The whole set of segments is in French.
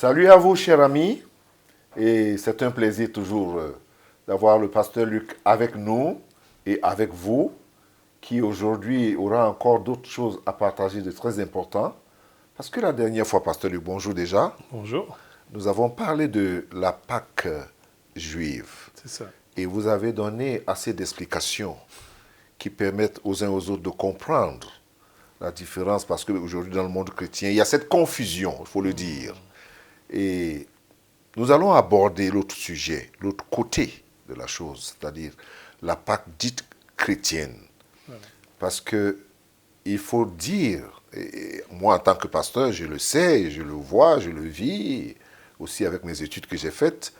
Salut à vous, chers amis. Et c'est un plaisir toujours d'avoir le pasteur Luc avec nous et avec vous, qui aujourd'hui aura encore d'autres choses à partager de très importantes. Parce que la dernière fois, pasteur Luc, bonjour déjà, Bonjour, nous avons parlé de la Pâque juive. c'est ça. Et vous avez donné assez d'explications qui permettent aux uns aux autres de comprendre la différence, parce qu'aujourd'hui, dans le monde chrétien, il y a cette confusion, il faut le dire. Et nous allons aborder l'autre sujet, l'autre côté de la chose, c'est-à-dire la Pâque dite chrétienne. Voilà. Parce que il faut dire, et moi en tant que pasteur, je le sais, je le vois, je le vis, aussi avec mes études que j'ai faites,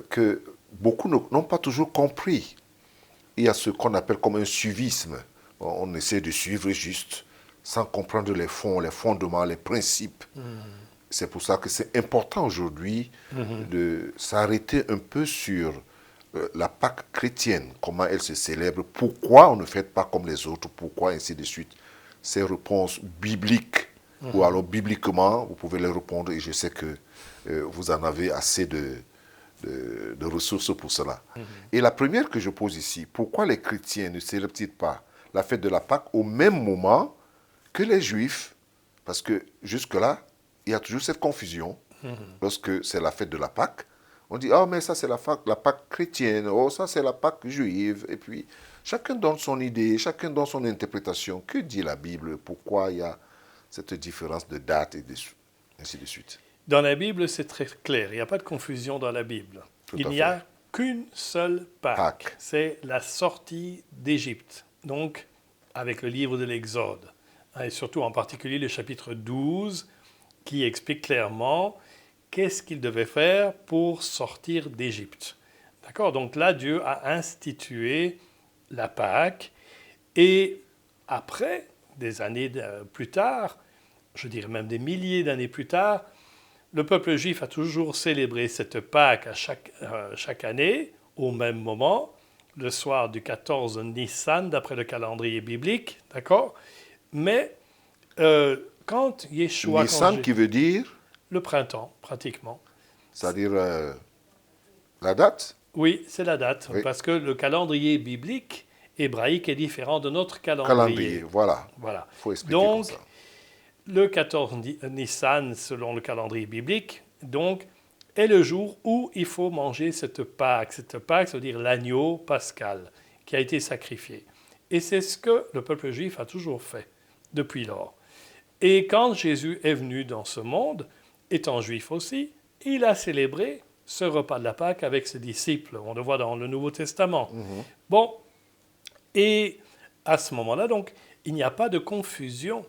que beaucoup n'ont pas toujours compris. Il y a ce qu'on appelle comme un suivisme. On essaie de suivre juste, sans comprendre les fonds, les fondements, les principes. C'est pour ça que c'est important aujourd'hui de s'arrêter un peu sur la Pâque chrétienne, comment elle se célèbre, pourquoi on ne fait pas comme les autres, pourquoi ainsi de suite. Ces réponses bibliques, ou alors bibliquement, vous pouvez les répondre et je sais que vous en avez assez de ressources pour cela. Et la première que je pose ici, pourquoi les chrétiens ne célèbrent-ils pas la fête de la Pâque au même moment que les Juifs? Parce que jusque-là, il y a toujours cette confusion. Lorsque c'est la fête de la Pâque, on dit, oh, mais ça c'est la Pâque chrétienne, oh, ça c'est la Pâque juive. Et puis, chacun donne son idée, chacun donne son interprétation. Que dit la Bible? Pourquoi il y a cette différence de date et ainsi de suite? Dans la Bible, c'est très clair. Il n'y a pas de confusion dans la Bible. Tout Il à n'y fait. a qu'une seule Pâque. Pâque. C'est la sortie d'Égypte. Donc, avec le livre de l'Exode. Et surtout, en particulier, le chapitre 12, qui explique clairement qu'est-ce qu'il devait faire pour sortir d'Égypte. D'accord? Donc là, Dieu a institué la Pâque. Et après, des années plus tard, je dirais même des milliers d'années plus tard, le peuple juif a toujours célébré cette Pâque à chaque année, au même moment, le soir du 14 Nissan, d'après le calendrier biblique, d'accord? Mais quand Yeshua... Nissan qui veut dire, Le printemps, pratiquement. c'est-à-dire la date? Oui, c'est la date, Oui. parce que le calendrier biblique hébraïque est différent de notre Calendrier, calendrier. voilà. Voilà. Il faut expliquer Donc, comme ça. le 14 Nissan, selon le calendrier biblique, donc, est le jour où il faut manger cette Pâque. Cette Pâque, ça veut dire l'agneau pascal, qui a été sacrifié. Et c'est ce que le peuple juif a toujours fait, depuis lors. Et quand Jésus est venu dans ce monde, étant juif aussi, il a célébré ce repas de la Pâque avec ses disciples. On le voit dans le Nouveau Testament. Bon, et à ce moment-là, donc, il n'y a pas de confusion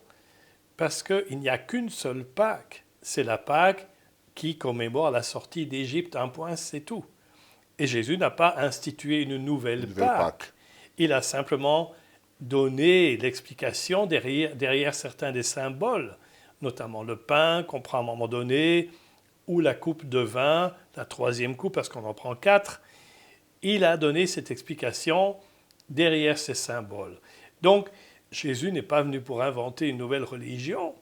parce qu'il n'y a qu'une seule Pâque. C'est la Pâque qui commémore la sortie d'Égypte, un point, c'est tout. Et Jésus n'a pas institué une nouvelle Nouvelle Pâque. Pâque. Il a simplement donné l'explication derrière certains des symboles, notamment le pain qu'on prend à un moment donné, ou la coupe de vin, la troisième coupe, parce qu'on en prend 4. Il a donné cette explication derrière ces symboles. Donc, Jésus n'est pas venu pour inventer une nouvelle religion,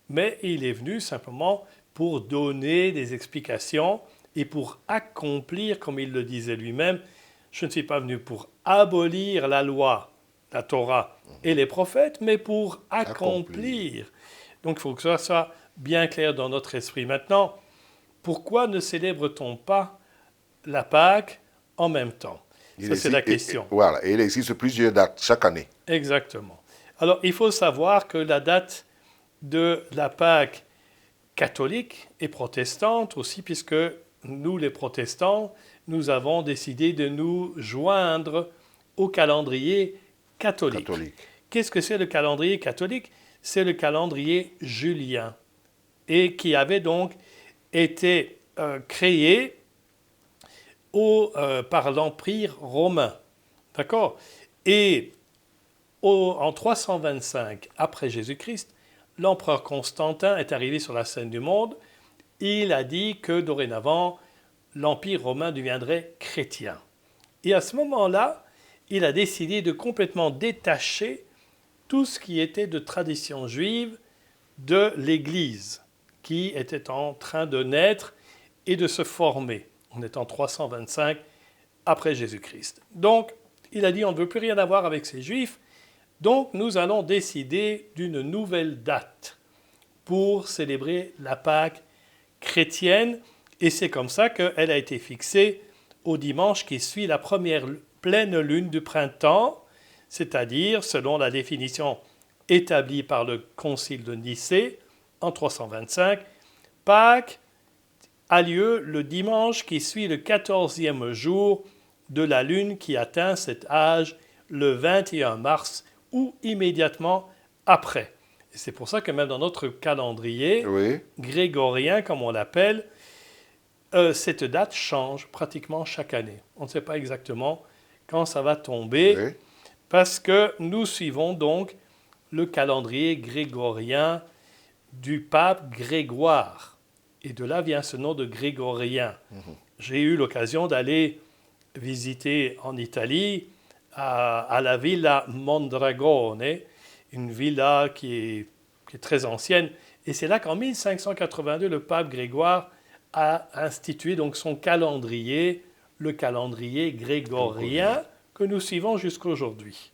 mais il est venu simplement pour donner des explications et pour accomplir, comme il le disait lui-même, je ne suis pas venu pour abolir la loi, la Torah et les prophètes, mais pour accomplir. Donc, il faut que ça soit bien clair dans notre esprit. Maintenant, pourquoi ne célèbre-t-on pas la Pâque en même temps? Ça, c'est la question. Voilà, et il existe plusieurs dates chaque année. Exactement. Alors, il faut savoir que la date de la Pâque catholique et protestante aussi, puisque nous, les protestants, nous avons décidé de nous joindre au calendrier catholique. Qu'est-ce que c'est le calendrier catholique? C'est le calendrier julien, et qui avait donc été créé par l'Empire romain. D'accord? Et en 325 après Jésus-Christ, l'empereur Constantin est arrivé sur la scène du monde. Il a dit que dorénavant, l'Empire romain deviendrait chrétien. Et à ce moment-là, il a décidé de complètement détacher tout ce qui était de tradition juive de l'Église, qui était en train de naître et de se former. On est en 325 après Jésus-Christ. Donc, il a dit, on ne veut plus rien avoir avec ces Juifs, donc nous allons décider d'une nouvelle date pour célébrer la Pâque chrétienne, et c'est comme ça qu'elle a été fixée au dimanche qui suit la première pleine lune du printemps, c'est-à-dire, selon la définition établie par le Concile de Nicée en 325, Pâques a lieu le dimanche qui suit le 14e jour de la lune qui atteint cet âge le 21 mars ou immédiatement après. Et c'est pour ça que même dans notre calendrier grégorien, comme on l'appelle, cette date change pratiquement chaque année. On ne sait pas exactement quand ça va tomber, parce que nous suivons donc le calendrier grégorien du pape Grégoire. Et de là vient ce nom de grégorien. J'ai eu l'occasion d'aller visiter en Italie, à la Villa Mondragone, une villa qui est très ancienne. Et c'est là qu'en 1582, le pape Grégoire a institué donc son calendrier, le calendrier grégorien que nous suivons jusqu'à aujourd'hui.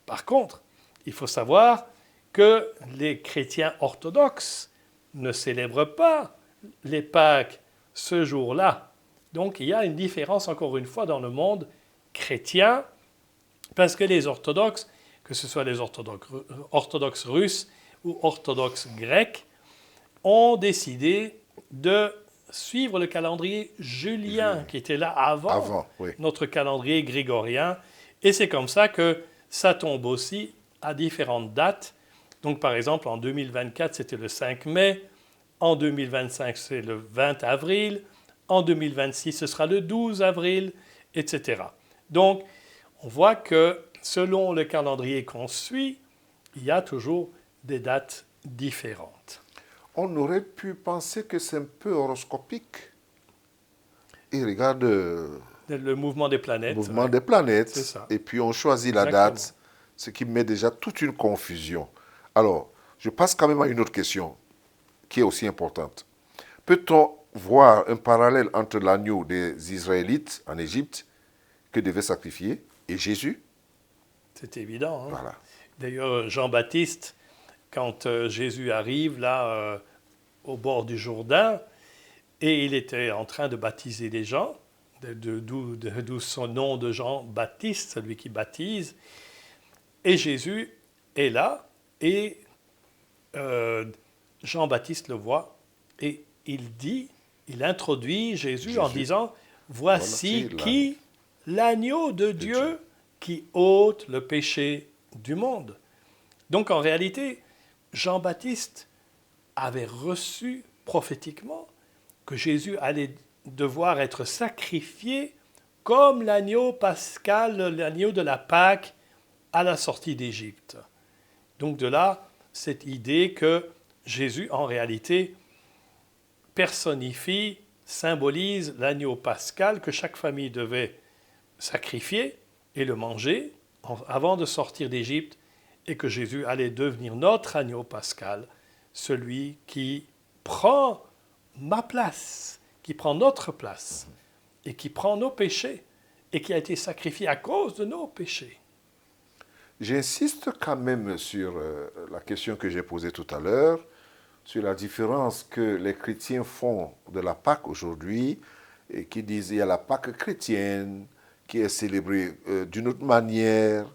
Par contre, il faut savoir que les chrétiens orthodoxes ne célèbrent pas les Pâques ce jour-là. Donc il y a une différence, encore une fois, dans le monde chrétien, parce que les orthodoxes, que ce soit les orthodoxes russes ou orthodoxes grecs, ont décidé de suivre le calendrier julien qui était là avant notre calendrier grégorien. Et c'est comme ça que ça tombe aussi à différentes dates. Donc par exemple, en 2024, c'était le 5 mai. En 2025, c'est le 20 avril. En 2026, ce sera le 12 avril, etc. Donc, on voit que selon le calendrier qu'on suit, il y a toujours des dates différentes. On aurait pu penser que c'est un peu horoscopique. Et regarde le mouvement des planètes. Le mouvement des planètes. C'est ça. Et puis on choisit la date, ce qui met déjà toute une confusion. Alors, je passe quand même à une autre question qui est aussi importante. Peut-on voir un parallèle entre l'agneau des Israélites en Égypte que devaient sacrifier et Jésus? C'est évident. Hein? Voilà. D'ailleurs, Jean-Baptiste, quand Jésus arrive là au bord du Jourdain, et il était en train de baptiser les gens, d'où son nom de Jean-Baptiste, celui qui baptise, et Jésus est là, et Jean-Baptiste le voit, et il introduit Jésus en disant, voici qui l'agneau de Dieu qui ôte le péché du monde. Donc en réalité, Jean-Baptiste avait reçu prophétiquement que Jésus allait devoir être sacrifié comme l'agneau pascal, l'agneau de la Pâque à la sortie d'Égypte. Donc de là, cette idée que Jésus, en réalité, personnifie, symbolise l'agneau pascal que chaque famille devait sacrifier et le manger avant de sortir d'Égypte, et que Jésus allait devenir notre agneau pascal, celui qui prend ma place, qui prend notre place, et qui prend nos péchés, et qui a été sacrifié à cause de nos péchés. J'insiste quand même sur la question que j'ai posée tout à l'heure, sur la différence que les chrétiens font de la Pâque aujourd'hui, et qui disent qu'il y a la Pâque chrétienne, qui est célébrée d'une autre manière,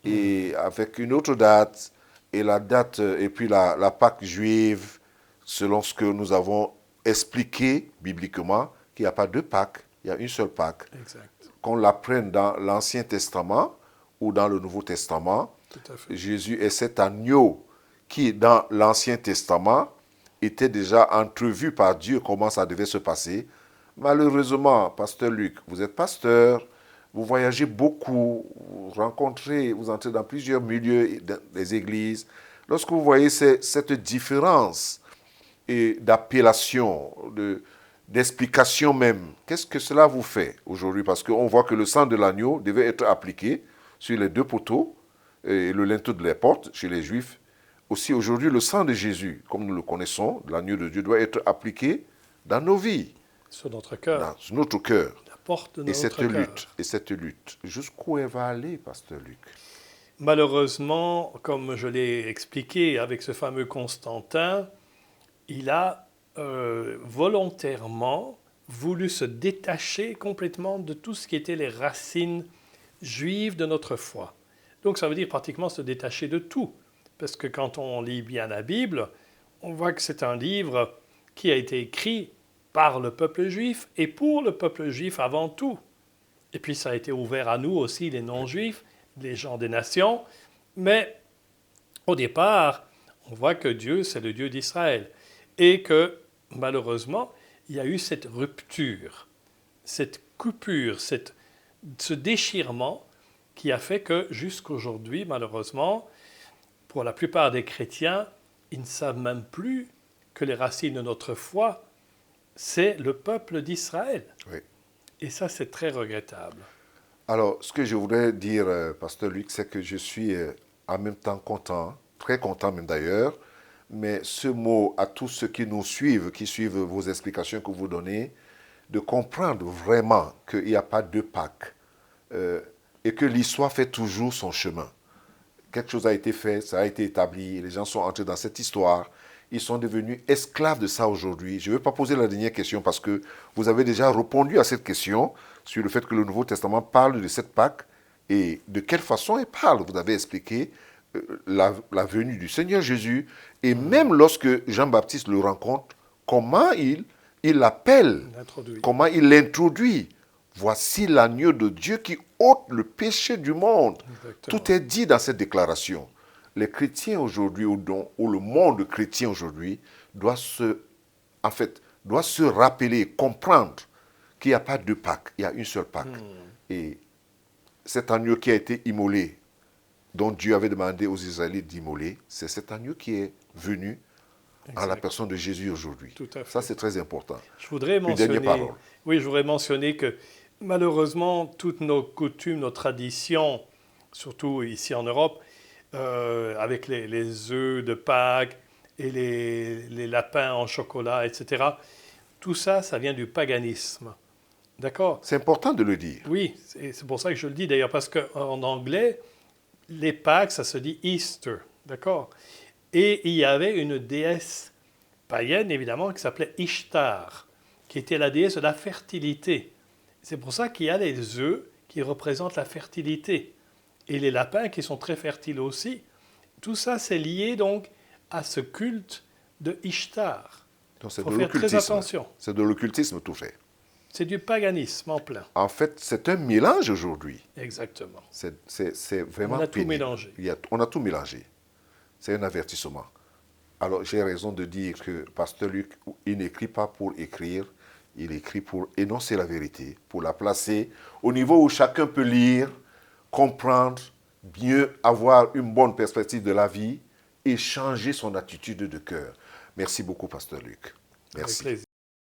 et avec une autre date, et la date, et puis la Pâque juive, selon ce que nous avons expliqué bibliquement, qu'il n'y a pas deux Pâques, il y a une seule Pâque. Exact. Qu'on l'apprenne dans l'Ancien Testament ou dans le Nouveau Testament, Jésus est cet agneau qui, dans l'Ancien Testament, était déjà entrevu par Dieu comment ça devait se passer. Malheureusement, pasteur Luc, vous êtes pasteur, vous voyagez beaucoup, vous entrez dans plusieurs milieux des églises. Lorsque vous voyez cette différence d'appellation, d'explication même, qu'est-ce que cela vous fait aujourd'hui? Parce qu'on voit que le sang de l'agneau devait être appliqué sur les deux poteaux et le linteau de la porte chez les Juifs. aussi aujourd'hui, le sang de Jésus, comme nous le connaissons, l'agneau de Dieu, doit être appliqué dans nos vies, sur notre cœur, dans notre cœur. la porte de Et notre cœur. cette lutte, jusqu'où elle va aller, pasteur Luc? Malheureusement, comme je l'ai expliqué avec ce fameux Constantin, il a volontairement voulu se détacher complètement de tout ce qui était les racines juives de notre foi. Donc ça veut dire pratiquement se détacher de tout. Parce que quand on lit bien la Bible, on voit que c'est un livre qui a été écrit par le peuple juif et pour le peuple juif avant tout. Et puis ça a été ouvert à nous aussi, les non-juifs, les gens des nations. Mais au départ, on voit que Dieu, c'est le Dieu d'Israël. Et que malheureusement, il y a eu cette rupture, cette coupure, ce déchirement qui a fait que jusqu'aujourd'hui, malheureusement, pour la plupart des chrétiens, ils ne savent même plus que les racines de notre foi, c'est le peuple d'Israël. Oui. Et ça, c'est très regrettable. Alors, ce que je voudrais dire, pasteur Luc, c'est que je suis en même temps content, très content même d'ailleurs, mais ce mot à tous ceux qui nous suivent, qui suivent vos explications que vous donnez, de comprendre vraiment qu'il n'y a pas deux Pâques et que l'histoire fait toujours son chemin. Quelque chose a été fait, ça a été établi, les gens sont entrés dans cette histoire, ils sont devenus esclaves de ça aujourd'hui. Je ne vais pas poser la dernière question parce que vous avez déjà répondu à cette question sur le fait que le Nouveau Testament parle de cette Pâque et de quelle façon il parle. Vous avez expliqué la venue du Seigneur Jésus et même lorsque Jean-Baptiste le rencontre, comment il l'appelle, comment il l'introduit. Voici l'agneau de Dieu qui ôte le péché du monde. Exactement. Tout est dit dans cette déclaration. Les chrétiens aujourd'hui, ou le monde chrétien aujourd'hui, doit se rappeler, comprendre qu'il n'y a pas deux Pâques, il y a une seule Pâque. Et cet agneau qui a été immolé, dont Dieu avait demandé aux Israélites d'immoler, c'est cet agneau qui est venu à la personne de Jésus aujourd'hui. Ça, c'est très important. Je voudrais mentionner que malheureusement, toutes nos coutumes, nos traditions, surtout ici en Europe, avec les œufs de Pâques et les lapins en chocolat, etc., tout ça, ça vient du paganisme. D'accord ? C'est important de le dire. Oui, c'est pour ça que je le dis d'ailleurs, parce qu'en anglais, les Pâques, ça se dit Easter. D'accord ? Et il y avait une déesse païenne, évidemment, qui s'appelait Ishtar, qui était la déesse de la fertilité. C'est pour ça qu'il y a les œufs qui représentent la fertilité. Et les lapins qui sont très fertiles aussi. Tout ça, c'est lié donc à ce culte de Ishtar. Donc il faut faire très attention. C'est de l'occultisme tout fait. C'est du paganisme en plein. En fait, c'est un mélange aujourd'hui. Exactement. C'est vraiment on a tout mélangé. On a tout mélangé. C'est un avertissement. Alors, j'ai raison de dire que Pasteur Luc, il n'écrit pas pour écrire, il écrit pour énoncer la vérité, pour la placer au niveau où chacun peut lire, comprendre, mieux avoir une bonne perspective de la vie et changer son attitude de cœur. Merci beaucoup, Pasteur Luc. Merci.